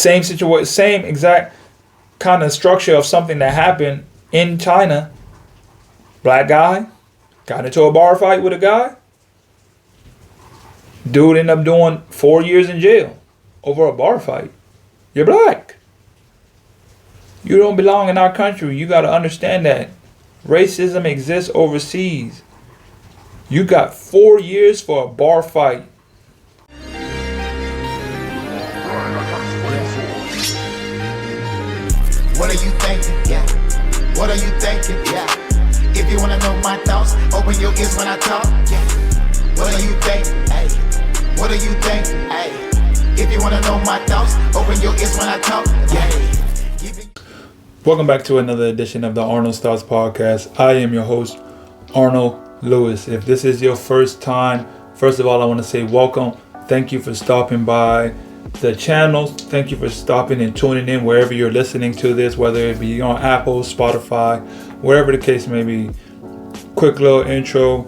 Same situation, same exact kind of structure of something that happened in China. Black guy got into a bar fight with a guy. Dude ended up doing 4 years in jail over a bar fight. You're black. You don't belong in our country. You got to understand that. Racism exists overseas. You got 4 years for a bar fight. What are you thinking? Yeah. What are you thinking? Yeah. If you wanna know my thoughts, open your ears when I talk. Yeah. What are you thinking? Hey. What are you thinking? Hey. If you wanna know my thoughts, open your ears when I talk. Yeah. Welcome back to another edition of the Arnold's Thoughts Podcast. I am your host, Arnold Lewis. If this is your first time, first of all, I want to say welcome. Thank you for stopping by the channel. Thank you for stopping and tuning in wherever you're listening to this, whether it be on Apple, Spotify, wherever the case may be. Quick little intro.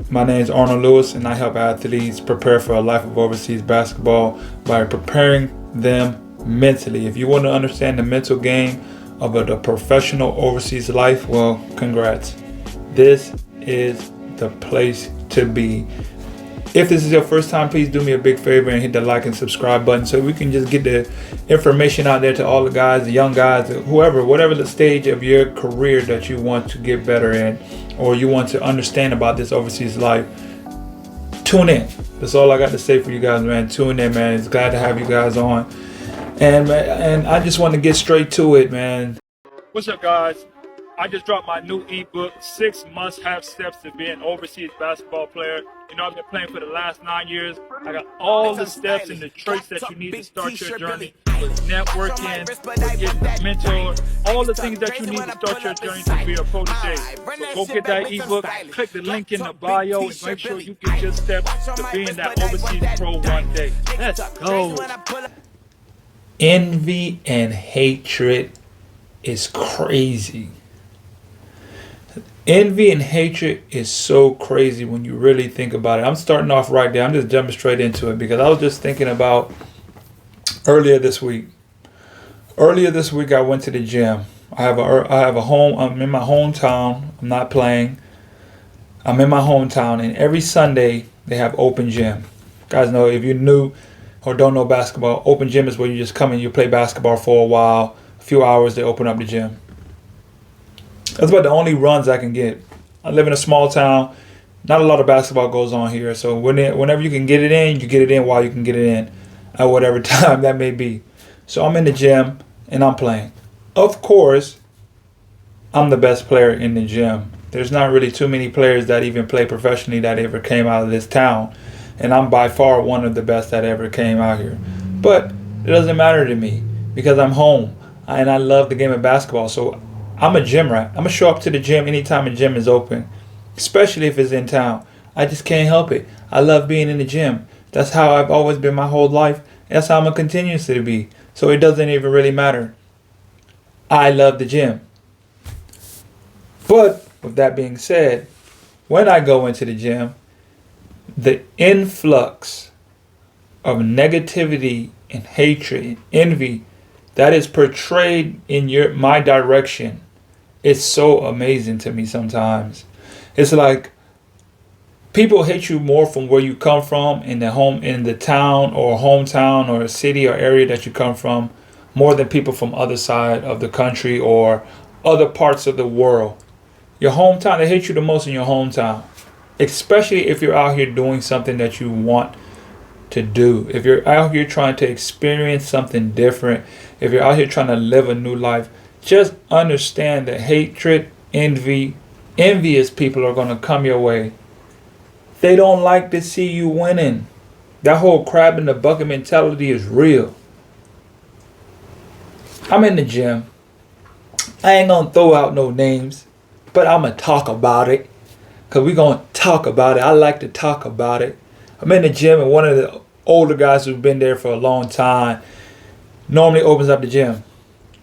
My name is Arnold Lewis, and I help athletes prepare for a life of overseas basketball by preparing them mentally. If you want to understand the mental game of the professional overseas life, well, congrats. This is the place to be. If this is your first time, please do me a big favor and hit the like and subscribe button so we can just get the information out there to all the guys, the young guys, whoever, whatever the stage of your career that you want to get better in or you want to understand about this overseas life. Tune in. That's all I got to say for you guys, man. Tune in, man. It's glad to have you guys on. And I just want to get straight to it, man. What's up, guys? I just dropped my new ebook, 6 Must-Have Steps to Be an Overseas Basketball Player. You know, I've been playing for the last 9 years. I got all the steps and the traits that you need to start your journey with networking, with getting a mentor, all the things that you need to start your journey to be a protege. So go get that ebook, click the link in the bio, and make sure you get your steps to being that overseas pro one day. Let's go. Envy and hatred is crazy. Envy and hatred is so crazy when you really think about it. I'm starting off right there. I'm just jumping straight into it because I was just thinking about earlier this week. Earlier this week, I went to the gym. I have a home. I'm in my hometown. I'm not playing. I'm in my hometown, and every Sunday they have open gym. Guys know, if you're new or don't know basketball, open gym is where you just come in, you play basketball for a while, a few hours, they open up the gym. That's about the only runs I can get. I live in a small town. Not a lot of basketball goes on here. So whenever you can get it in, you get it in while you can get it in at whatever time that may be. So I'm in the gym and I'm playing. Of course, I'm the best player in the gym. There's not really too many players that even play professionally that ever came out of this town. And I'm by far one of the best that ever came out here. But it doesn't matter to me because I'm home and I love the game of basketball. So I'm a gym rat. I'm going to show up to the gym anytime a gym is open, especially if it's in town. I just can't help it. I love being in the gym. That's how I've always been my whole life. That's how I'm going to continue to be. So it doesn't even really matter. I love the gym. But with that being said, when I go into the gym, the influx of negativity and hatred and envy that is portrayed in my direction, it's so amazing to me sometimes. It's like people hate you more from where you come from in the town or hometown or city or area that you come from, more than people from other side of the country or other parts of the world. Your hometown, they hate you the most in your hometown, especially if you're out here doing something that you want to do. If you're out here trying to experience something different, if you're out here trying to live a new life, just understand that hatred, envious people are going to come your way. They don't like to see you winning. That whole crab in the bucket mentality is real. I'm in the gym. I ain't going to throw out no names, but I'm going to talk about it because we're going to talk about it. I like to talk about it. I'm in the gym and one of the older guys who's been there for a long time normally opens up the gym.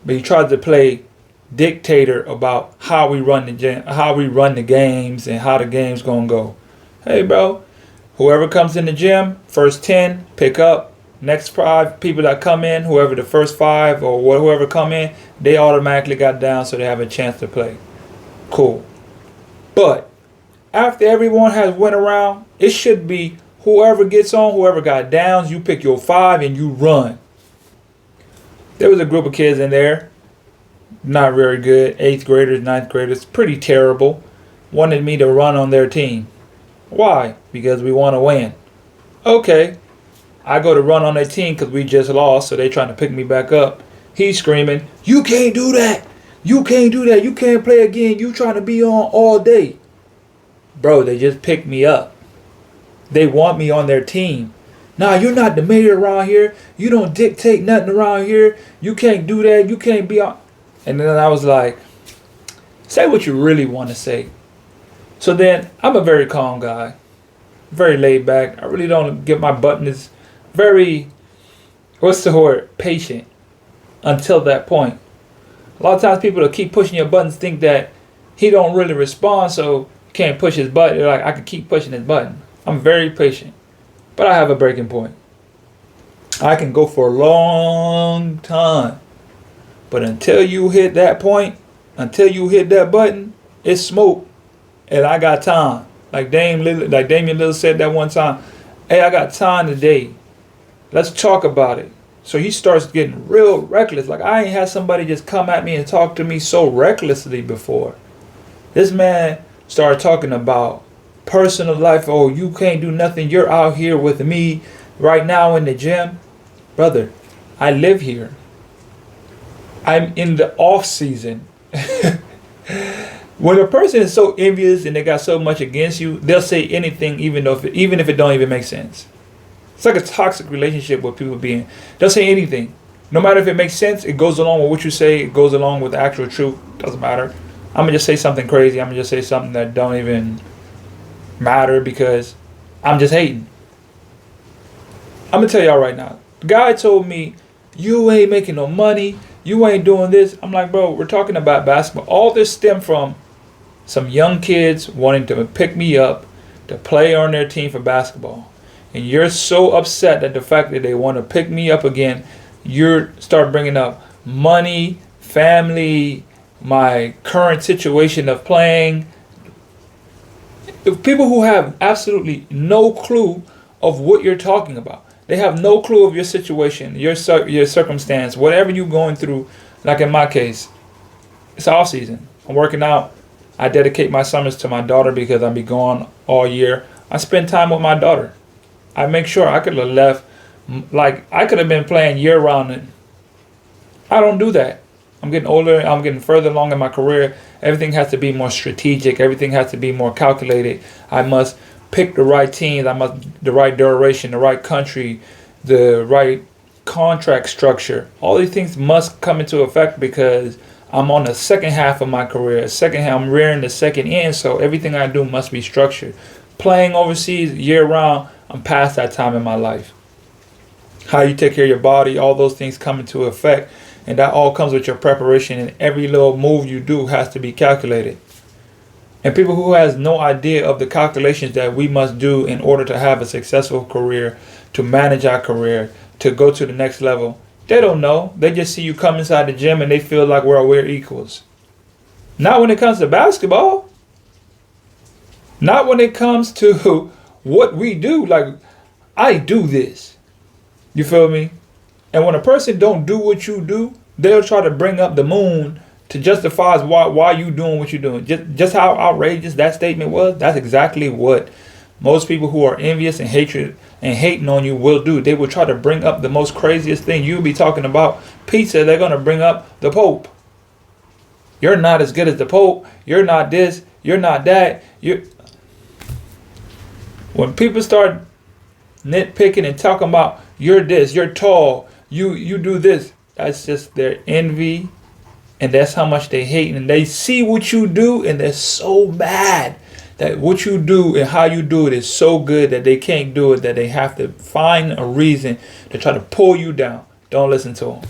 But he tries to play dictator about how we run the gym, how we run the games and how the game's going to go. Hey, bro, whoever comes in the gym, first 10, pick up, Next 5 people that come in, whoever the first 5 or whoever come in, they automatically got down so they have a chance to play. Cool. But after everyone has went around, it should be whoever gets on, whoever got downs, you pick your 5 and you run. There was a group of kids in there, not very good, 8th graders, 9th graders, pretty terrible, wanted me to run on their team. Why? Because we want to win. Okay. I go to run on their team because we just lost, so they trying to pick me back up. He's screaming, "You can't do that. You can't do that. You can't play again. You trying to be on all day." Bro, they just picked me up. They want me on their team. Nah, you're not the mayor around here. You don't dictate nothing around here. You can't do that. You can't be on. And then I was like, say what you really want to say. So then I'm a very calm guy, very laid back. I really don't get my buttons. Very, what's the word? Patient until that point. A lot of times people that keep pushing your buttons think that he don't really respond, so you can't push his button. They're like, I can keep pushing his button. I'm very patient, but I have a breaking point. I can go for a long time, but until you hit that point, until you hit that button, it's smoke, and I got time. Like Damian Lillard said that one time, "Hey, I got time today. Let's talk about it." So he starts getting real reckless. Like, I ain't had somebody just come at me and talk to me so recklessly before. This man started talking about personal life. "Oh, you can't do nothing. You're out here with me right now in the gym." Brother, I live here. I'm in the off season. When a person is so envious and they got so much against you, they'll say anything even if it don't even make sense. It's like a toxic relationship with people being. They'll say anything. No matter if it makes sense, it goes along with what you say, it goes along with the actual truth. Doesn't matter. I'm going to just say something crazy. I'm going to just say something that don't even matter because I'm just hating. I'm going to tell y'all right now. The guy told me, "You ain't making no money. You ain't doing this." I'm like, bro, we're talking about basketball. All this stemmed from some young kids wanting to pick me up to play on their team for basketball. And you're so upset at the fact that they want to pick me up again, you start bringing up money, family, my current situation of playing. People who have absolutely no clue of what you're talking about. They have no clue of your situation, your circumstance, whatever you're going through. Like in my case, it's off season. I'm working out. I dedicate my summers to my daughter because I'll be gone all year. I spend time with my daughter. I make sure. I could have left, like I could have been playing year round. And I don't do that. I'm getting older. I'm getting further along in my career. Everything has to be more strategic. Everything has to be more calculated. I must pick the right teams. The right duration, the right country, the right contract structure. All these things must come into effect because I'm on the second half of my career. I'm rearing the second end, so everything I do must be structured. Playing overseas year round, I'm past that time in my life. How you take care of your body, all those things come into effect, and that all comes with your preparation, and every little move you do has to be calculated. And people who has no idea of the calculations that we must do in order to have a successful career, to manage our career, to go to the next level, they don't know. They just see you come inside the gym and they feel like we're equals. Not when it comes to basketball. Not when it comes to what we do. Like, I do this. You feel me? And when a person don't do what you do, they'll try to bring up the moon to justify why you doing what you're doing. Just how outrageous that statement was, that's exactly what most people who are envious and hating on you will do. They will try to bring up the most craziest thing. You'll be talking about pizza, they're going to bring up the Pope. You're not as good as the Pope. You're not this. You're not that. When people start nitpicking and talking about you're this, you're tall, you do this, that's just their envy. And that's how much they hate. And they see what you do and they're so mad that what you do and how you do it is so good that they can't do it, that they have to find a reason to try to pull you down. Don't listen to them.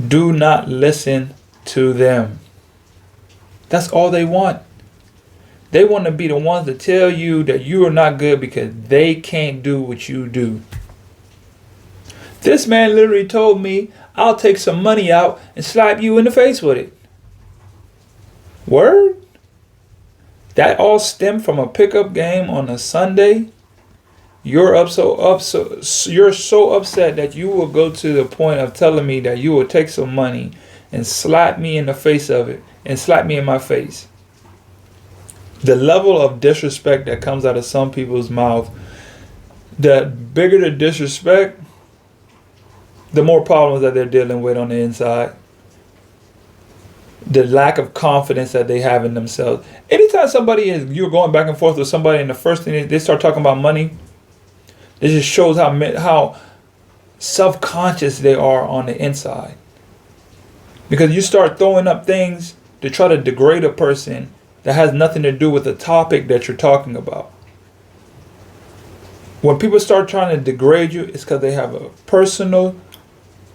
Do not listen to them. That's all they want. They want to be the ones to tell you that you are not good because they can't do what you do. This man literally told me, I'll take some money out and slap you in the face with it. Word? That all stemmed from a pickup game on a Sunday. You're so upset that you will go to the point of telling me that you will take some money and slap me in the face of it and slap me in my face. The level of disrespect that comes out of some people's mouth, the bigger the disrespect, the more problems that they're dealing with on the inside. The lack of confidence that they have in themselves. Anytime you're going back and forth with somebody and the first thing they start talking about money, it just shows how self-conscious they are on the inside. Because you start throwing up things to try to degrade a person that has nothing to do with the topic that you're talking about. When people start trying to degrade you, it's because they have a personal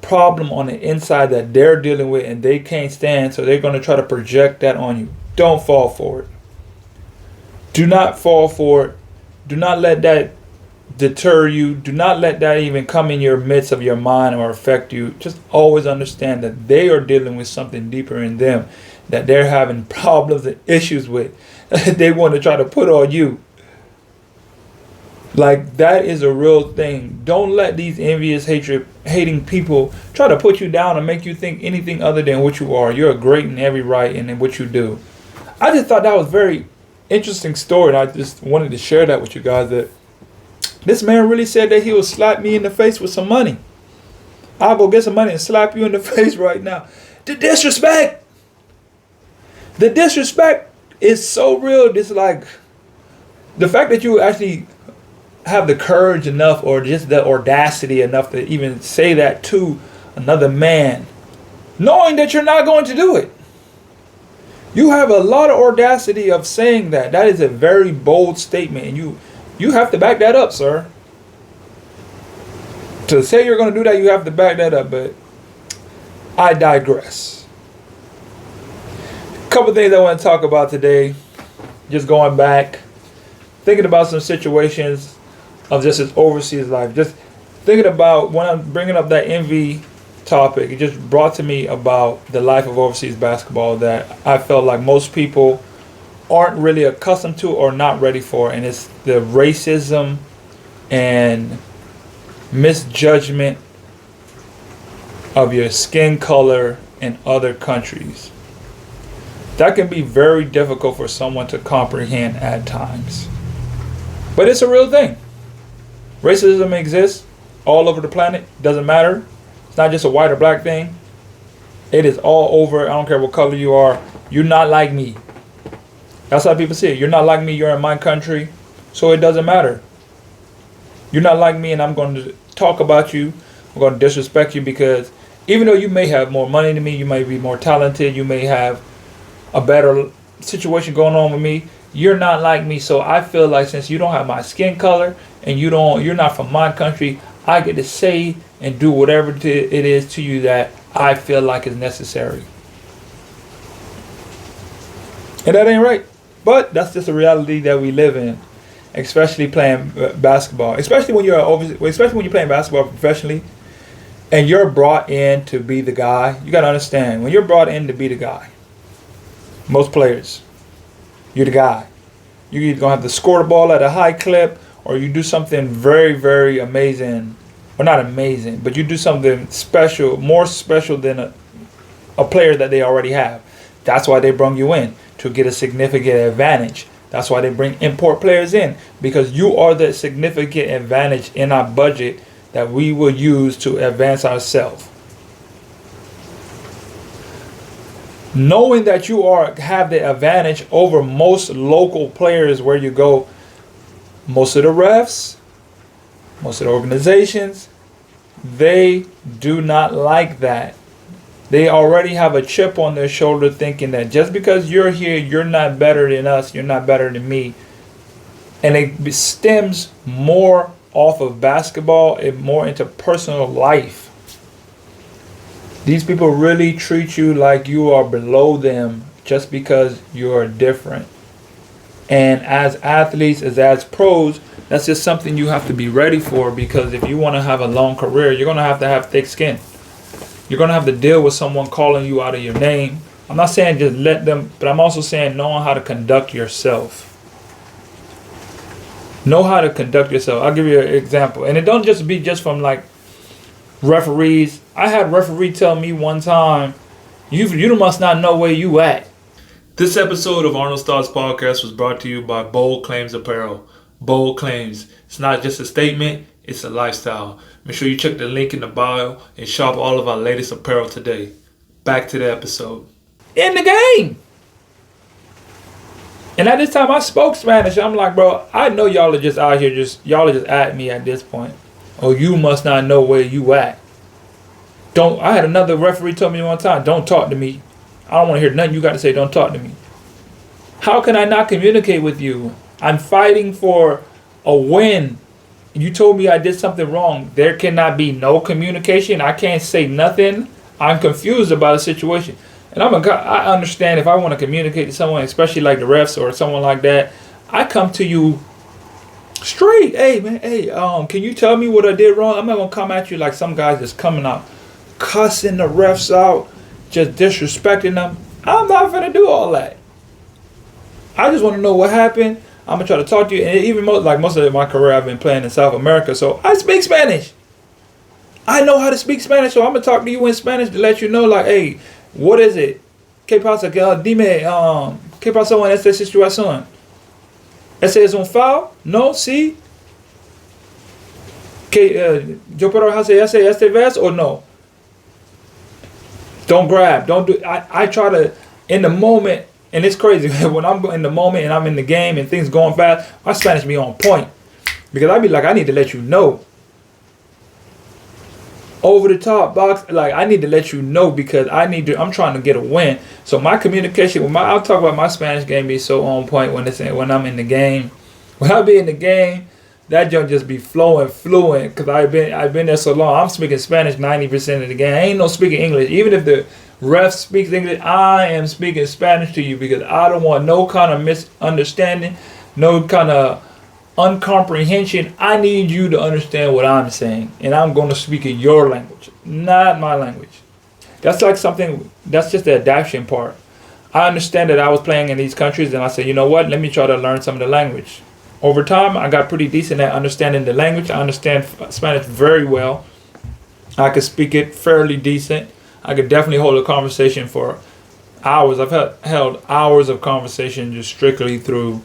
problem on the inside that they're dealing with and they can't stand, so they're going to try to project that on you. Don't fall for it. Do not fall for it. Do not let that deter you. Do not let that even come in your midst of your mind or affect you. Just always understand that they are dealing with something deeper in them that they're having problems and issues with. They want to try to put on you. Like, that is a real thing. Don't let these envious, hating people try to put you down and make you think anything other than what you are. You're great in every right and in what you do. I just thought that was a very interesting story, and I just wanted to share that with you guys, that this man really said that he would slap me in the face with some money. I'll go get some money and slap you in the face right now. The disrespect! The disrespect is so real. It's like the fact that you actually have the courage enough or just the audacity enough to even say that to another man, knowing that you're not going to do it. You have a lot of audacity of saying that. That is a very bold statement, and you have to back that up, sir. To say you're going to do that, you have to back that up, but I digress. A couple things I want to talk about today. Just going back, thinking about some situations of just his overseas life. Just thinking about when I'm bringing up that envy topic, it just brought to me about the life of overseas basketball that I felt like most people aren't really accustomed to or not ready for, and it's the racism and misjudgment of your skin color in other countries. That can be very difficult for someone to comprehend at times. But it's a real thing. Racism exists all over the planet. Doesn't matter. It's not just a white or black thing. It is all over. I don't care what color you are. You're not like me. That's how people see it. You're not like me. You're in my country. So it doesn't matter. You're not like me, and I'm going to talk about you. I'm going to disrespect you because even though you may have more money than me, you may be more talented, you may have a better situation going on with me, you're not like me. So I feel like since you don't have my skin color and you're not from my country, I get to say and do whatever it is to you that I feel like is necessary. And that ain't right. But that's just a reality that we live in, especially playing basketball. Especially when you're playing basketball professionally and you're brought in to be the guy. You got to understand, when you're brought in to be the guy, most players, you're the guy. You're either going to have to score the ball at a high clip, or you do something very, very amazing. Or not amazing, but you do something special, more special than a player that they already have. That's why they bring you in, to get a significant advantage. That's why they bring import players in, because you are the significant advantage in our budget that we will use to advance ourselves. Knowing that you have the advantage over most local players where you go, most of the refs, most of the organizations, they do not like that. They already have a chip on their shoulder thinking that just because you're here, you're not better than us, you're not better than me. And it stems more off of basketball and more into personal life. These people really treat you like you are below them just because you are different. And as athletes, as pros, that's just something you have to be ready for, because if you want to have a long career, you're going to have thick skin. You're going to have to deal with someone calling you out of your name. I'm not saying just let them, but I'm also saying knowing how to conduct yourself. Know how to conduct yourself. I'll give you an example. And it don't just be just from like referees. I had a referee tell me one time, you must not know where you at. This episode of Arnold Stars Podcast was brought to you by Bold Claims Apparel. Bold Claims. It's not just a statement, it's a lifestyle. Make sure you check the link in the bio and shop all of our latest apparel today. Back to the episode. In the game. And at this time I spoke Spanish. I'm like, bro, I know y'all are just out here, y'all are just at me at this point. Oh, you must not know where you at. I had another referee tell me one time, don't talk to me. I don't want to hear nothing you got to say. Don't talk to me. How can I not communicate with you? I'm fighting for a win. You told me I did something wrong. There cannot be no communication. I can't say nothing. I'm confused about a situation. And I understand if I want to communicate to someone, especially like the refs or someone like that, I come to you straight. Hey, man, can you tell me what I did wrong? I'm not going to come at you like some guys that's coming out, cussing the refs out, just disrespecting them. I'm not gonna do all that. I just want to know what happened. I'm gonna try to talk to you. And even most of my career, I've been playing in South America, so I speak Spanish. I know how to speak Spanish, so I'm gonna talk to you in Spanish to let you know, like, hey, what is it? ¿Qué pasa? Dime, ¿qué pasó en esta situación? ¿Ese es un foul? No, sí. ¿Que yo puedo hacer este vez o no? Don't grab. Don't do. I try to, in the moment, and it's crazy when I'm in the moment and I'm in the game and things going fast. My Spanish be on point, because I be like, I need to let you know. Over the top box, like I need to let you know, because I'm trying to get a win. So my communication I'll talk about my Spanish game be so on point when I'm in the game. When I be in the game, that junk just be flowing fluent, because I've been there so long. I'm speaking Spanish 90% of the game. I ain't no speaking English. Even if the ref speaks English, I am speaking Spanish to you, because I don't want no kind of misunderstanding, no kind of uncomprehension. I need you to understand what I'm saying, and I'm going to speak in your language, not my language. That's just the adaptation part. I understand that I was playing in these countries, and I said, you know what, let me try to learn some of the language. Over time, I got pretty decent at understanding the language. I understand Spanish very well. I could speak it fairly decent. I could definitely hold a conversation for hours. I've held hours of conversation just strictly through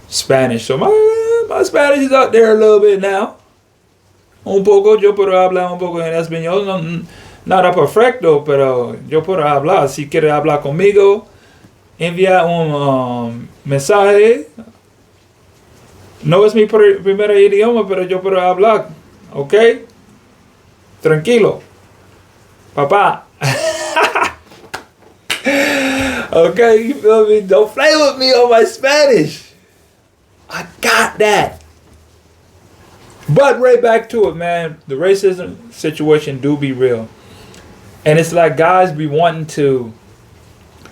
Spanish. So my Spanish is out there a little bit now. Un poco, yo puedo hablar un poco en español. No, nada perfecto, pero yo puedo hablar. Si quiere hablar conmigo, envía un mensaje. No es mi primer idioma, pero yo puedo hablar. ¿Ok? Tranquilo. Papá. Okay, you feel me? Don't play with me on my Spanish. I got that. But right back to it, man. The racism situation do be real. And it's like guys be wanting to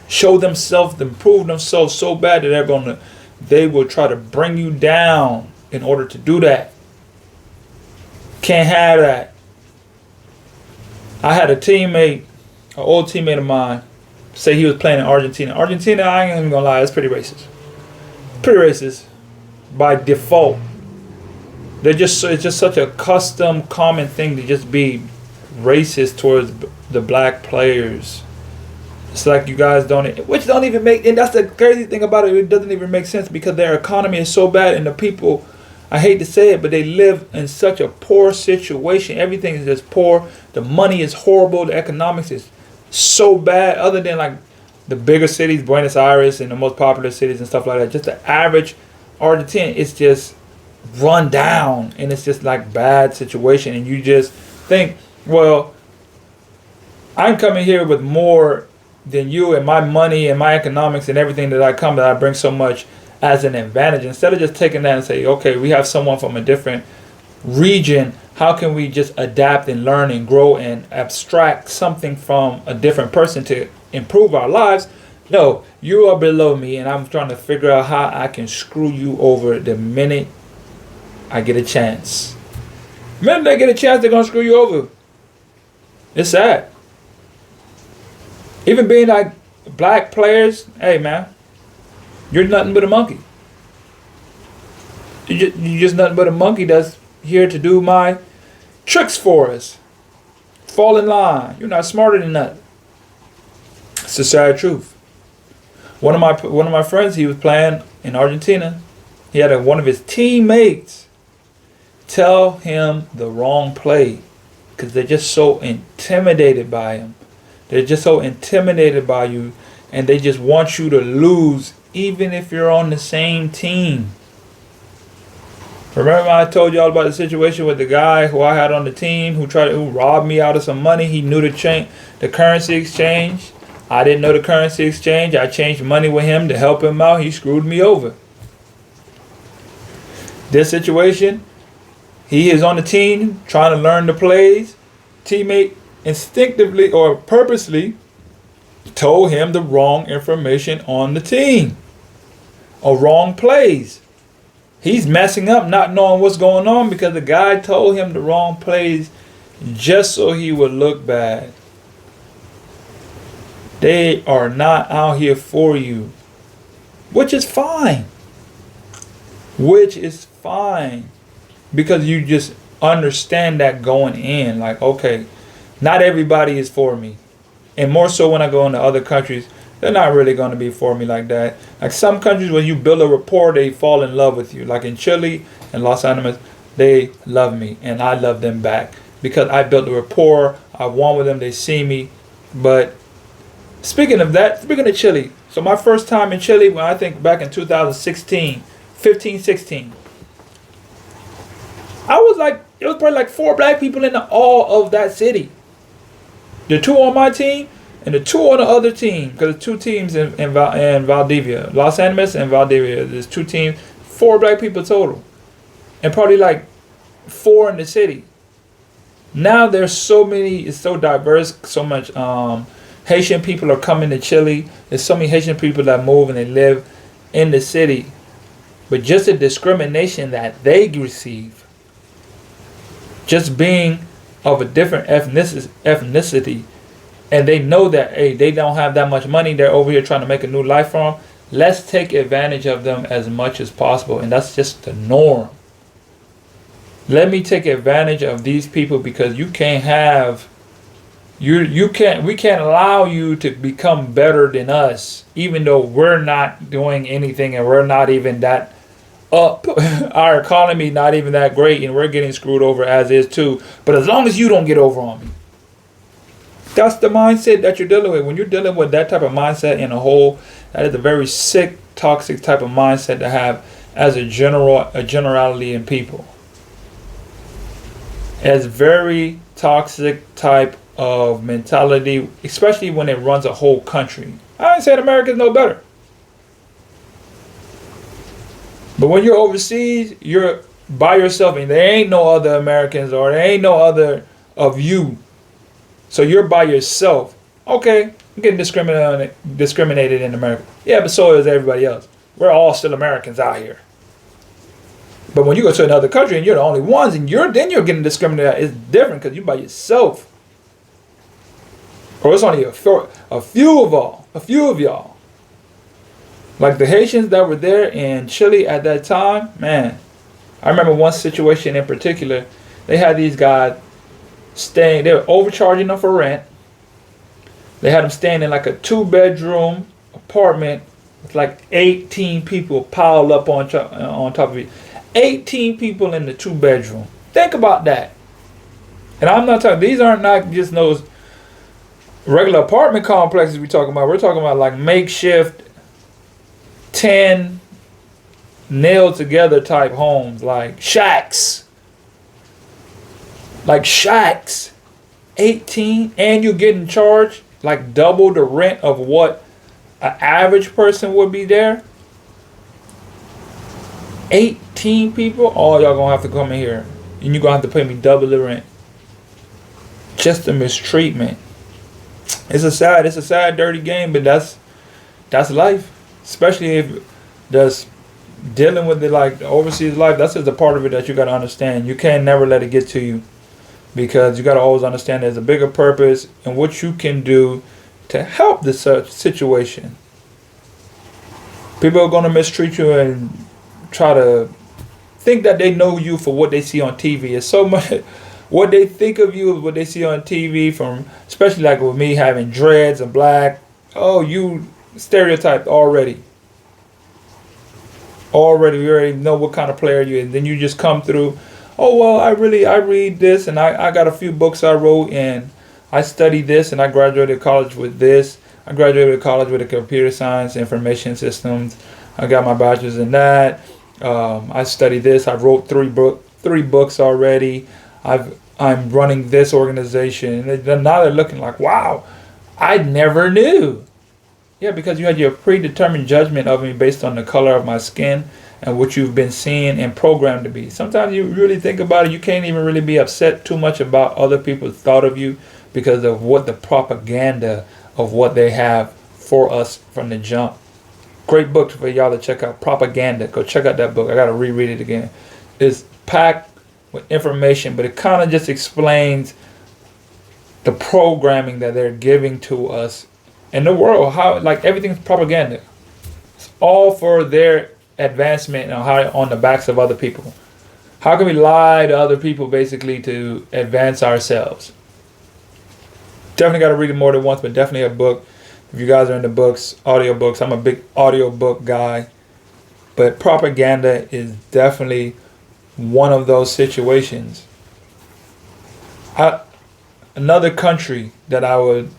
show themselves, improve themselves so bad that they will try to bring you down in order to do that. Can't have that. I had an old teammate of mine, say he was playing in Argentina. Argentina, I ain't even gonna lie, it's pretty racist. Pretty racist by default. It's just such a common thing to just be racist towards the black players. It's like you guys don't even make, and that's the crazy thing about it. It doesn't even make sense, because their economy is so bad, and the people, I hate to say it, but they live in such a poor situation. Everything is just poor. The money is horrible. The economics is so bad. Other than like the bigger cities, Buenos Aires, and the most popular cities and stuff like that, just the average Argentina is just run down, and it's just like bad situation. And you just think, well, I'm coming here with more than you, and my money and my economics and everything that I bring so much as an advantage. Instead of just taking that and say, okay, we have someone from a different region, how can we just adapt and learn and grow and abstract something from a different person to improve our lives? No, you are below me, and I'm trying to figure out how I can screw you over the minute I get a chance. The minute they get a chance, they're gonna screw you over. It's sad. Even being like black players, hey man, you're nothing but a monkey. You're just nothing but a monkey that's here to do my tricks for us. Fall in line. You're not smarter than that. It's the sad truth. One of my friends, he was playing in Argentina. He had one of his teammates tell him the wrong play because they're just so intimidated by him. They're just so intimidated by you, and they just want you to lose, even if you're on the same team. Remember I told y'all about the situation with the guy who I had on the team who robbed me out of some money. He knew the currency exchange. I didn't know the currency exchange. I changed money with him to help him out. He screwed me over. This situation, he is on the team trying to learn the plays. Teammate instinctively or purposely told him the wrong information on the team, or wrong plays. He's messing up, not knowing what's going on because the guy told him the wrong plays just so he would look bad. They are not out here for you, which is fine. Which is fine because you just understand that going in, like, okay, not everybody is for me. And more so when I go into other countries, they're not really going to be for me like that. Like some countries, when you build a rapport, they fall in love with you. Like in Chile and Los Angeles, they love me and I love them back because I built a rapport. I won with them. They see me. But speaking of Chile, so my first time in Chile, when I think back in 2016, 15, 16, it was probably like 4 black people in all of that city. The 2 on my team and the 2 on the other team, because there's 2 teams in Valdivia, Los Angeles and Valdivia. There's 2 teams, 4 black people total, and probably like 4 in the city. Now there's so many, it's so diverse, so much Haitian people are coming to Chile. There's so many Haitian people that move and they live in the city. But just the discrimination that they receive, just being of a different ethnicity, and they know that, hey, they don't have that much money, they're over here trying to make a new life for them. Let's take advantage of them as much as possible, and that's just the norm. Let me take advantage of these people because we can't allow you to become better than us, even though we're not doing anything and we're not even that up. Our economy not even that great and we're getting screwed over as is too. But as long as you don't get over on me. That's the mindset that you're dealing with. When you're dealing with that type of mindset in a whole, that is a very sick, toxic type of mindset to have as a generality in people. It's very toxic type of mentality, especially when it runs a whole country. I ain't saying America's no better. But when you're overseas, you're by yourself and there ain't no other Americans or there ain't no other of you. So you're by yourself. Okay, I'm getting discriminated in America. Yeah, but so is everybody else. We're all still Americans out here. But when you go to another country and you're the only ones and then you're getting discriminated, it's different because you're by yourself. Or it's only a few of y'all. Like the Haitians that were there in Chile at that time, man. I remember one situation in particular. They had these guys staying, they were overcharging them for rent. They had them staying in like a 2-bedroom apartment with like 18 people piled up on top of it. 18 people in the 2-bedroom. Think about that. And I'm not talking, these aren't not just those regular apartment complexes we're talking about. We're talking about like makeshift 10 nailed together type homes, like shacks. Like shacks. 18, and you're getting charged like double the rent of what an average person would be there. 18 people, all y'all gonna have to come in here. And you're gonna have to pay me double the rent. Just a mistreatment. It's a sad, dirty game, but that's That's life. Especially if there's dealing with the like the overseas life. That's just a part of it that you gotta understand. You can't never let it get to you, because you gotta always understand there's a bigger purpose and what you can do to help the situation. People are gonna mistreat you and try to think that they know you for what they see on TV. It's so much what they think of you is what they see on TV, from especially like with me having dreads and black. Oh, you stereotyped already. We already know what kind of player you are. And then you just come through, oh well, I read this, and I got a few books I wrote, and I studied this, and I graduated college with this. I graduated college with a computer science, information systems. I got my bachelor's in that. I studied this. I wrote three books already. I'm running this organization, and now they're looking like, wow, I never knew. Yeah, because you had your predetermined judgment of me based on the color of my skin and what you've been seeing and programmed to be. Sometimes you really think about it, you can't even really be upset too much about other people's thought of you because of what the propaganda of what they have for us from the jump. Great book for y'all to check out, Propaganda. Go check out that book. I got to reread it again. It's packed with information, but it kind of just explains the programming that they're giving to us in the world, how like everything's propaganda. It's all for their advancement and how on the backs of other people. How can we lie to other people basically to advance ourselves? Definitely got to read it more than once, but definitely a book. If you guys are into books, audiobooks, I'm a big audiobook guy. But propaganda is definitely one of those situations. Another country that I would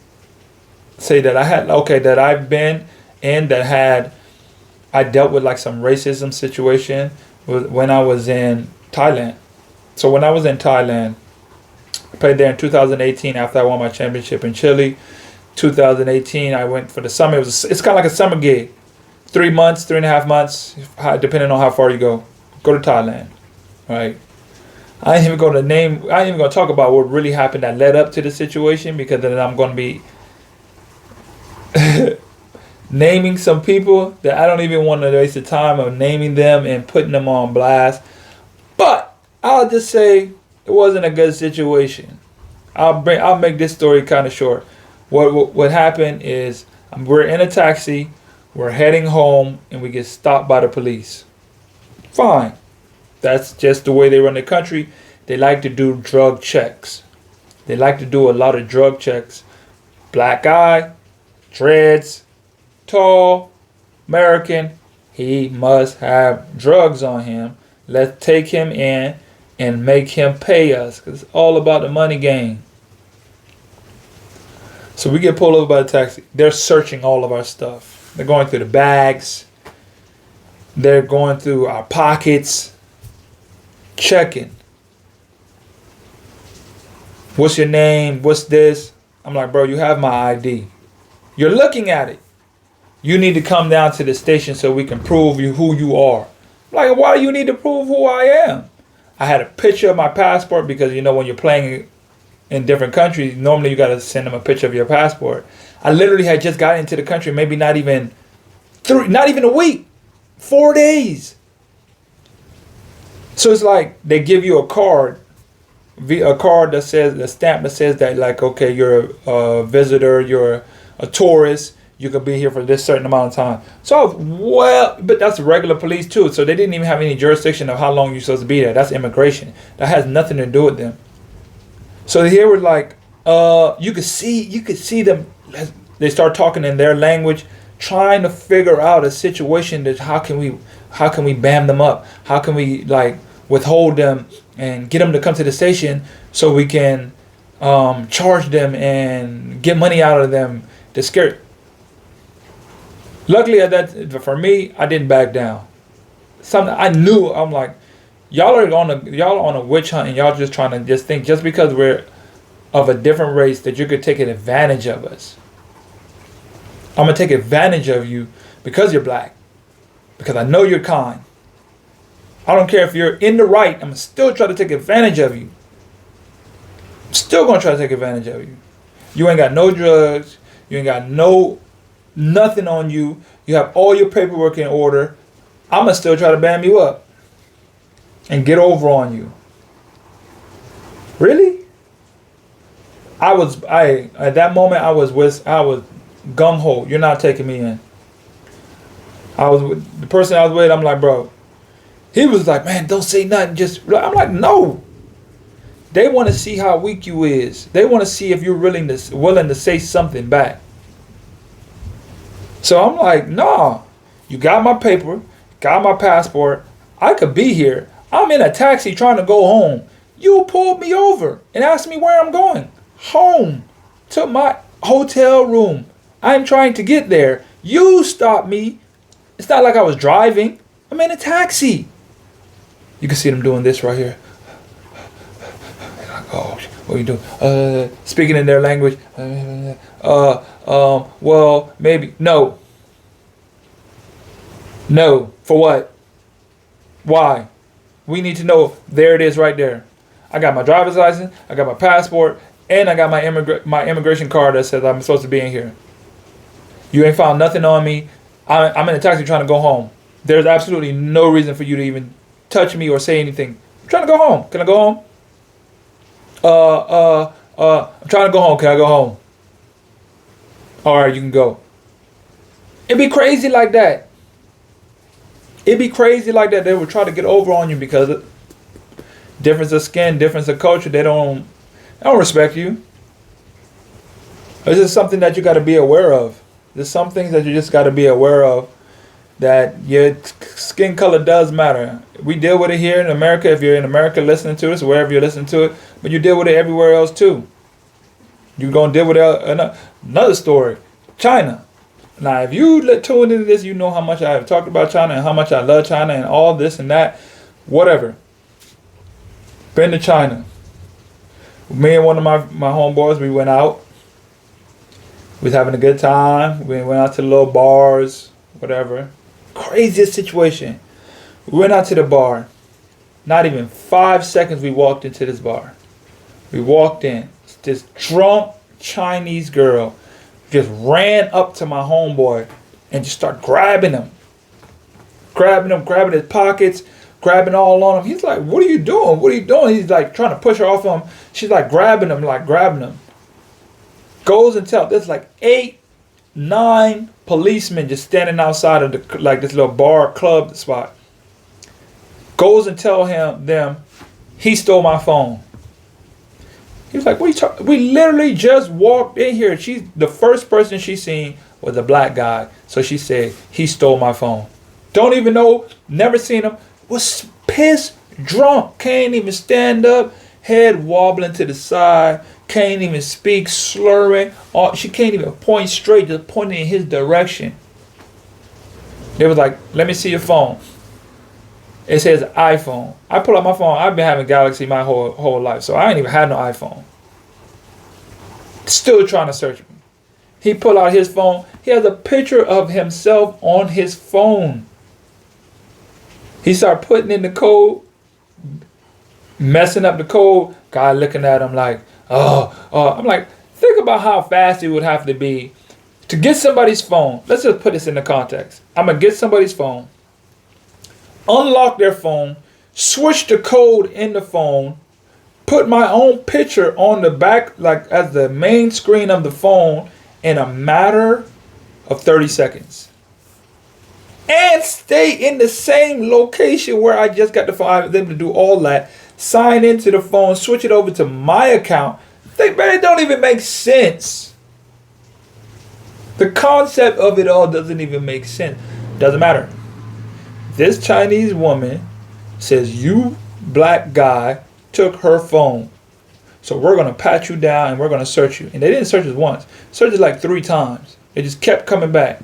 say that that I've been in I dealt with like some racism situation when I was in Thailand. So when I was in Thailand, I played there in 2018 after I won my championship in Chile. 2018, I went for the summer. It's kind of like a summer gig. 3 months, 3.5 months, depending on how far you go. Go to Thailand, right? I ain't even going to talk about what really happened that led up to the situation, because then I'm going to be naming some people that I don't even want to waste the time of naming them and putting them on blast. But I'll just say it wasn't a good situation. I'll make this story kind of short. What happened is we're in a taxi, we're heading home, and we get stopped by the police. Fine. That's just the way they run the country. They like to do drug checks. They like to do a lot of drug checks. Black guy, dreads, tall, American. He must have drugs on him. Let's take him in and make him pay us, because it's all about the money game. So we get pulled over by the taxi. They're searching all of our stuff. They're going through the bags. They're going through our pockets. Checking. What's your name? What's this? I'm like, bro, you have my ID. You're looking at it. You need to come down to the station so we can prove who you are. I'm like, why do you need to prove who I am? I had a picture of my passport, because when you're playing in different countries, normally you got to send them a picture of your passport. I literally had just got into the country, maybe not even a week, 4 days. So it's like they give you a card that says, a stamp that says that, like, okay, you're a visitor, you're a tourist, you could be here for this certain amount of time. So but that's regular police too. So they didn't even have any jurisdiction of how long you're supposed to be there. That's immigration. That has nothing to do with them. So here we're like, you could see them. They start talking in their language, trying to figure out a situation that how can we bam them up? How can we like withhold them and get them to come to the station so we can charge them and get money out of them to scare. Luckily for me, I didn't back down. I knew, I'm like, y'all are on a witch hunt, and y'all just trying to just think just because we're of a different race that you could take advantage of us. I'm gonna take advantage of you because you're black, because I know you're kind. I don't care if you're in the right, I'm still trying to take advantage of you. I'm still gonna try to take advantage of you. You ain't got no drugs, you ain't got no nothing on you. You have all your paperwork in order. I'm going to still try to bam you up and get over on you. Really? At that moment, I was gung-ho. You're not taking me in. I was with the person I was with. I'm like, bro. He was like, man, don't say nothing. I'm like, no. They want to see how weak you is. They want to see if you're willing to say something back. So I'm like, nah. You got my paper, got my passport. I could be here. I'm in a taxi trying to go home. You pulled me over and asked me where I'm going. Home. To my hotel room. I'm trying to get there. You stopped me. It's not like I was driving. I'm in a taxi. You can see them doing this right here. Oh, what are you doing? Speaking in their language. Well, maybe. No. No. For what? Why? We need to know. There it is right there. I got my driver's license. I got my passport. And I got my immigration card that says I'm supposed to be in here. You ain't found nothing on me. I'm in a taxi trying to go home. There's absolutely no reason for you to even touch me or say anything. I'm trying to go home. Can I go home? I'm trying to go home. Can I go home? All right, you can go. It'd be crazy like that. It'd be crazy like that. They would try to get over on you because of difference of skin, difference of culture. They don't respect you. This is something that you got to be aware of. There's some things that you just got to be aware of, that your skin color does matter. We deal with it here in America. If you're in America listening to us, wherever you're listening to it, but you deal with it everywhere else too. You're going to deal with it. Another story, China. Now, if you tune into this, you know how much I have talked about China and how much I love China and all this and that, whatever. Been to China. Me and one of my homeboys, we went out. We was having a good time. We went out to the little bars, whatever. Craziest situation. We went out to the bar. Not even 5 seconds we walked into this bar. We walked in. This drunk Chinese girl just ran up to my homeboy and just started grabbing him. Grabbing his pockets, grabbing all on him. He's like, what are you doing? What are you doing? He's like trying to push her off him. She's like grabbing him. Goes and tells, there's like 8, 9 policemen just standing outside of this little bar club spot. Goes and tell them he stole my phone. He was like, what are you talking? We literally just walked in here. The first person she seen was a black guy. So she said, he stole my phone. Don't even know, never seen him. Was pissed, drunk, can't even stand up, head wobbling to the side, can't even speak, slurring. She can't even point straight, just pointing in his direction. They was like, let me see your phone. It says iPhone. I pull out my phone. I've been having Galaxy my whole life, so I ain't even had no iPhone. Still trying to search me. He pulled out his phone. He has a picture of himself on his phone. He started putting in the code, messing up the code. Guy looking at him like, I'm like, think about how fast it would have to be to get somebody's phone. Let's just put this into context. I'm going to get somebody's phone, unlock their phone, switch the code in the phone, put my own picture on the back, like as the main screen of the phone in a matter of 30 seconds. And stay in the same location where I just got the phone. I was able to do all that. Sign into the phone, switch it over to my account. Man, it don't even make sense. The concept of it all doesn't even make sense. Doesn't matter. This Chinese woman says you black guy took her phone. So we're going to pat you down and we're going to search you. And they didn't search us once. Searched us like 3 times. It just kept coming back.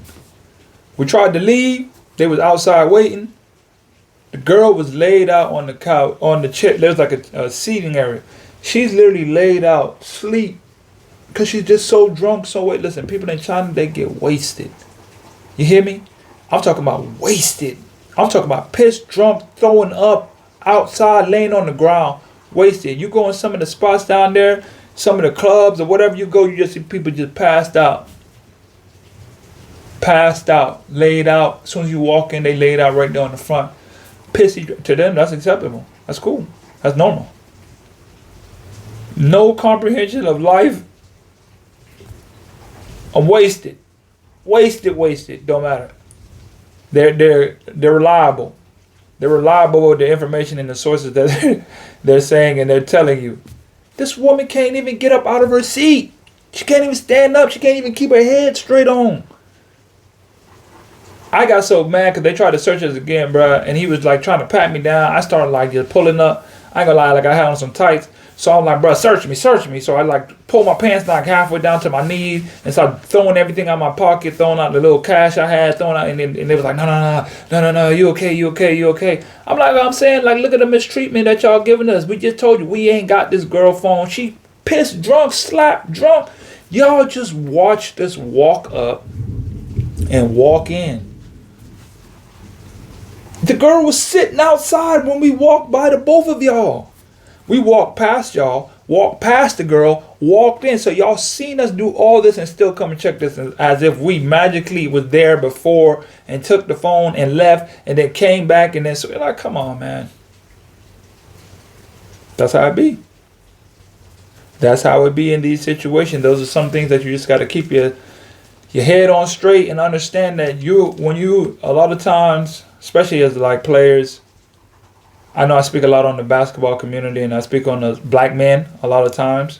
We tried to leave. They was outside waiting. The girl was laid out on the couch, on the chair. There's like a seating area. She's literally laid out, sleep. Because she's just so drunk. So wait, listen, people in China, they get wasted. You hear me? I'm talking about wasted. I'm talking about pissed, drunk, throwing up, outside, laying on the ground, wasted. You go in some of the spots down there, some of the clubs or whatever you go, you just see people just passed out. passed out, laid out. As soon as you walk in, they laid out right there on the front. Pissy. To them, that's acceptable. That's cool. That's normal. No comprehension of life. I'm wasted. Wasted. Don't matter. They're reliable. They're reliable with the information and the sources that they're saying and they're telling you. This woman can't even get up out of her seat. She can't even stand up. She can't even keep her head straight on. I got so mad because they tried to search us again, bro. And he was like trying to pat me down. I started like just pulling up. I ain't gonna lie, like I had on some tights. So I'm like, bro, search me. So I like pulled my pants like halfway down to my knees and started throwing everything out of my pocket, throwing out the little cash I had, throwing out, and they was like, no, you okay. I'm like, I'm saying, like, look at the mistreatment that y'all giving us. We just told you we ain't got this girl phone. She pissed, drunk, slapped, drunk. Y'all just watched us walk up and walk in. The girl was sitting outside when we walked by the both of y'all. We walked past y'all, walked past the girl, walked in. So y'all seen us do all this and still come and check this as if we magically was there before and took the phone and left and then came back and then so we're like, come on, man. That's how it be. That's how it be in these situations. Those are some things that you just got to keep your head on straight and understand that when you a lot of times, especially as like players, I know I speak a lot on the basketball community and I speak on the black men a lot of times.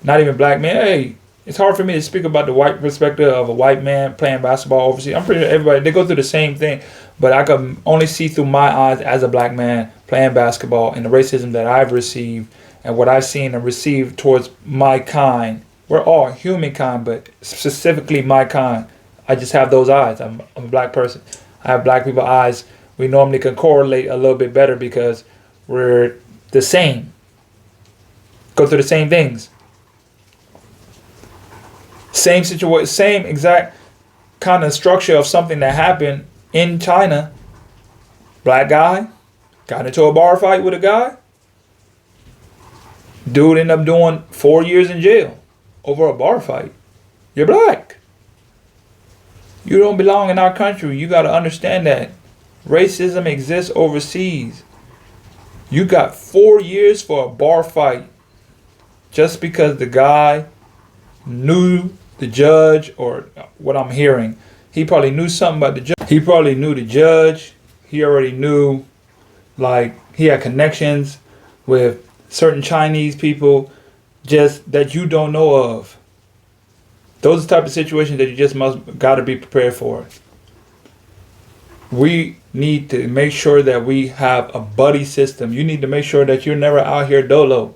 Not even black men. Hey, it's hard for me to speak about the white perspective of a white man playing basketball overseas. I'm pretty sure everybody, they go through the same thing. But I can only see through my eyes as a black man playing basketball and the racism that I've received and what I've seen and received towards my kind. We're all humankind, but specifically my kind. I just have those eyes. I'm a black person. I have black people eyes. We normally can correlate a little bit better because we're the same. Go through the same things. Same situation, same exact kind of structure of something that happened in China. Black guy got into a bar fight with a guy. Dude ended up doing 4 years in jail over a bar fight. You're black. You don't belong in our country. You got to understand that. Racism exists overseas. You got 4 years for a bar fight just because the guy knew the judge, or what I'm hearing. He probably knew something about the judge. He probably knew the judge. He already knew, like, he had connections with certain Chinese people just that you don't know of. Those are the type of situations that you just got to be prepared for. We need to make sure that we have a buddy system. You need to make sure that you're never out here dolo.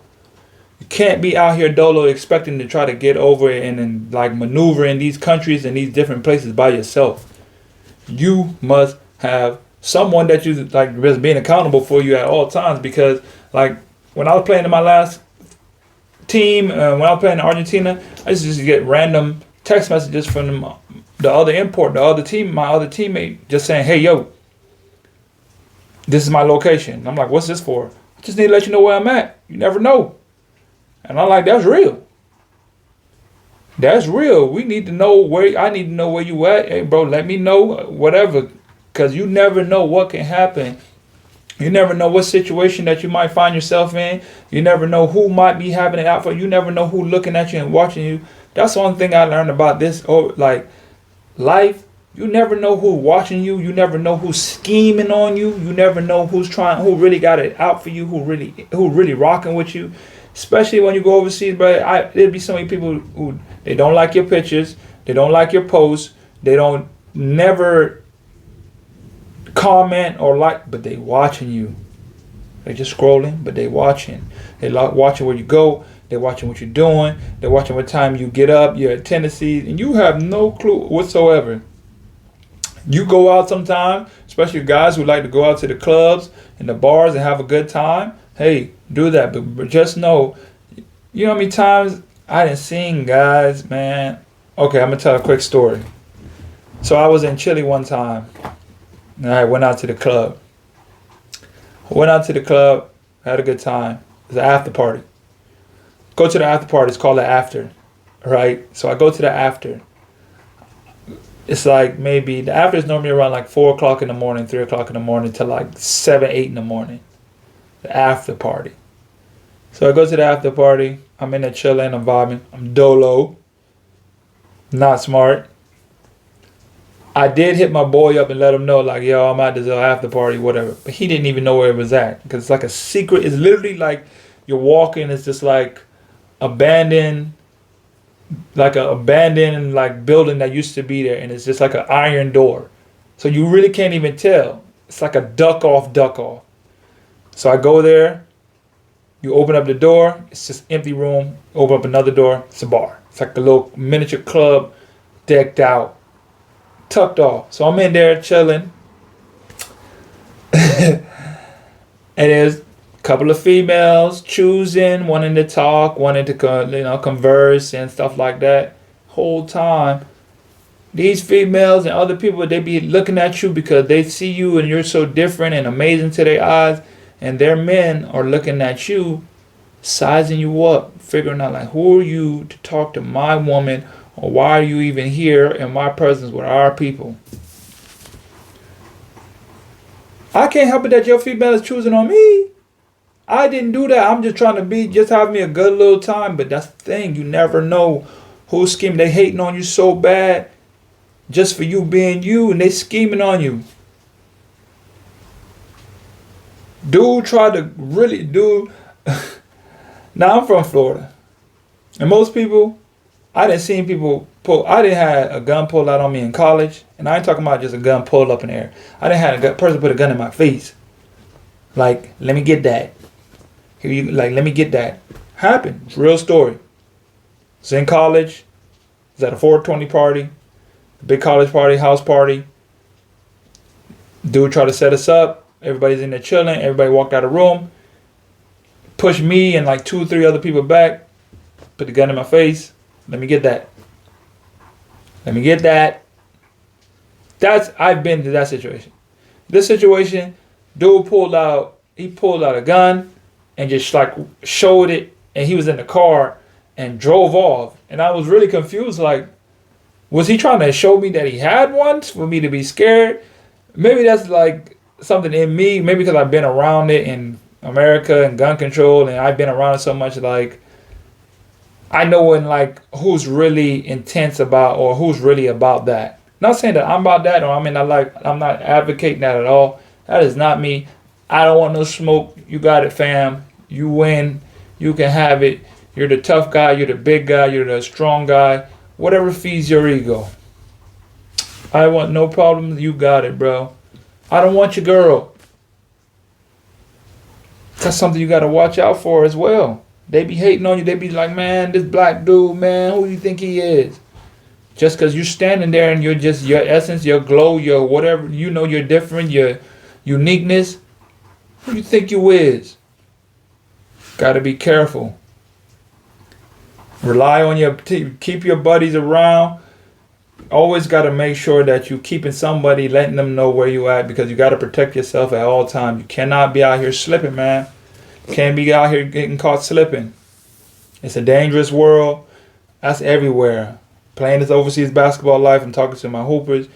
You can't be out here dolo expecting to try to get over and like maneuver in these countries and these different places by yourself. You must have someone that you like just being accountable for you at all times, because like when I was playing in my last team, when I was playing in Argentina, I used to just get random text messages from my other teammate just saying, hey, yo, this is my location. I'm like, what's this for? I just need to let you know where I'm at. You never know. And I'm like, that's real. That's real. We need to know I need to know where you at. Hey, bro, let me know, whatever. Because you never know what can happen. You never know what situation that you might find yourself in. You never know who might be having it out for you. You never know who looking at you and watching you. That's one thing I learned about this, like life. You never know who's watching you. You never know who's scheming on you. You never know who really got it out for you, who really rocking with you. Especially when you go overseas, but there'd be so many people who they don't like your pictures, they don't like your posts, they don't never comment or like, but they watching you. They just scrolling, but they watching. They watching where you go. They're watching what you're doing. They're watching what time you get up, your tendencies, and you have no clue whatsoever. You go out sometime, especially guys who like to go out to the clubs and the bars and have a good time. Hey, do that, but just know, you know how many times I done seen guys, man. Okay, I'm gonna tell a quick story. So I was in Chile one time, and I went out to the club. Had a good time. It was an after party. Go to the after party. It's called the after, right? So I go to the after. it's like maybe the after is normally around like 4 o'clock in the morning, 3 o'clock in the morning to like 7, 8 in the morning. The after party. So I go to the after party. I'm in there chilling. I'm vibing. I'm dolo. Not smart. I did hit my boy up and let him know, like, yo, I'm at this after party, whatever. But he didn't even know where it was at. Because it's like a secret. It's literally like you're walking. It's just like abandoned, like building that used to be there. And it's just like an iron door. So you really can't even tell. It's like a duck off. So I go there. You open up the door. It's just empty room. Open up another door. It's a bar. It's like a little miniature club decked out. Tucked off. So I'm in there chilling. And there's a couple of females choosing, wanting to talk, wanting to converse and stuff like that. Whole time, these females and other people, they be looking at you because they see you and you're so different and amazing to their eyes. And their men are looking at you, sizing you up, figuring out like, who are you to talk to my woman? Or why are you even here in my presence with our people? I can't help it that your female is choosing on me. I didn't do that. I'm just trying to just have me a good little time. But that's the thing. You never know who's scheming. They hating on you so bad just for you being you. And they scheming on you. Dude tried to really do. Now I'm from Florida. And most people, I didn't see people I didn't have a gun pulled out on me in college. And I ain't talking about just a gun pulled up in the air. I didn't have a person put a gun in my face. Like, let me get that. Let me get that. Happened. It's a real story. It's in college. It's at a 420 party. Big college party, house party. Dude tried to set us up. Everybody's in there chilling. Everybody walked out of the room. Pushed me and like 2 or 3 other people back. Put the gun in my face. Let me get that. Let me get that. I've been to that situation. This situation, dude pulled out a gun and just like showed it, and he was in the car and drove off. And I was really confused, like, was he trying to show me that he had one for me to be scared? Maybe that's like something in me, maybe because I've been around it in America and gun control, and I've been around it so much, like, I know when like who's really intense about or who's really about that. Not saying that I'm about that, or I'm not advocating that at all. That is not me. I don't want no smoke. You got it, fam. You win. You can have it. You're the tough guy. You're the big guy. You're the strong guy. Whatever feeds your ego. I want no problems. You got it, bro. I don't want your girl. That's something you got to watch out for as well. They be hating on you. They be like, man, this black dude, man, who do you think he is? Just because you're standing there and you're just your essence, your glow, your whatever, you're different, your uniqueness. Who do you think you is? Got to be careful. Rely on keep your buddies around. Always got to make sure that you keeping somebody, letting them know where you at, because you got to protect yourself at all times. You cannot be out here slipping, man. Can't be out here getting caught slipping. It's a dangerous world. That's everywhere. Playing this overseas basketball life and talking to my hoopers.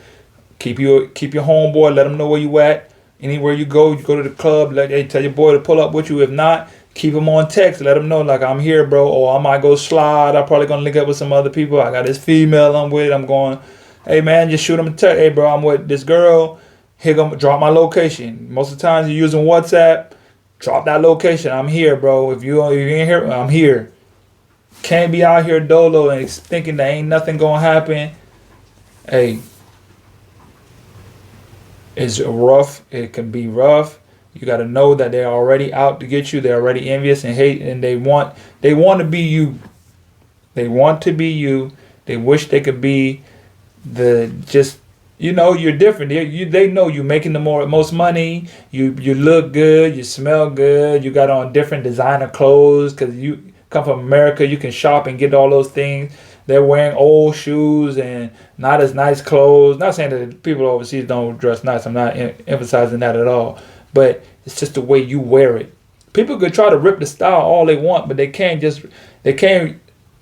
Keep your homeboy. Let them know where you at. Anywhere you go to the club. Tell your boy to pull up with you. If not, keep him on text. Let him know, like, I'm here, bro. Or I might go slide. I'm probably gonna link up with some other people. I got this female I'm with. I'm going. Hey man, just shoot him a text. Hey bro, I'm with this girl. Here, drop my location. Most of the times you're using WhatsApp. Drop that location. I'm here, bro. If you ain't here, I'm here. Can't be out here dolo and thinking that ain't nothing gonna happen. Hey, it's rough. It can be rough. You got to know that they're already out to get you. They're already envious and hate, and they want to be you. They want to be you. They wish they could be you're different. They know you're making the most money. You look good. You smell good. You got on different designer clothes because you come from America. You can shop and get all those things. They're wearing old shoes and not as nice clothes. Not saying that people overseas don't dress nice. I'm not emphasizing that at all. But it's just the way you wear it. People could try to rip the style all they want, but they can't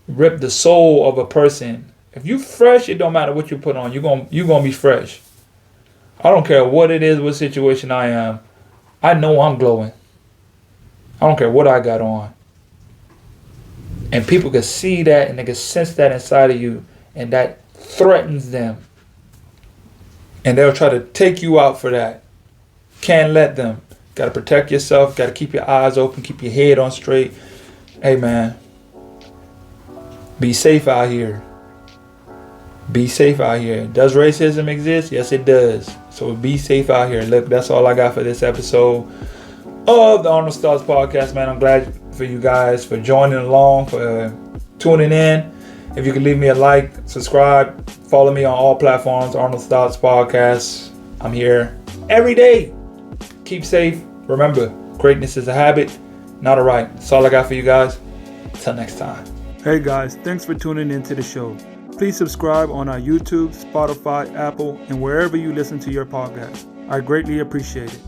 rip the soul of a person If you fresh, it don't matter what you put on. You're gonna be fresh. I don't care what it is, what situation I am. I know I'm glowing. I don't care what I got on. And people can see that and they can sense that inside of you, and that threatens them. And they'll try to take you out for that. Can't let them. Got to protect yourself. Got to keep your eyes open. Keep your head on straight. Hey, man. Be safe out here. Be safe out here. Does racism exist? Yes, it does. So be safe out here. Look, that's all I got for this episode of the Arnold Stars Podcast, man. I'm glad for you guys for joining along, for tuning in. If you could leave me a like, subscribe, follow me on all platforms, Arnold Stars Podcast. I'm here every day. Keep safe. Remember, greatness is a habit, not a right. That's all I got for you guys. Till next time. Hey guys, thanks for tuning into the show. Please subscribe on our YouTube, Spotify, Apple, and wherever you listen to your podcast. I greatly appreciate it.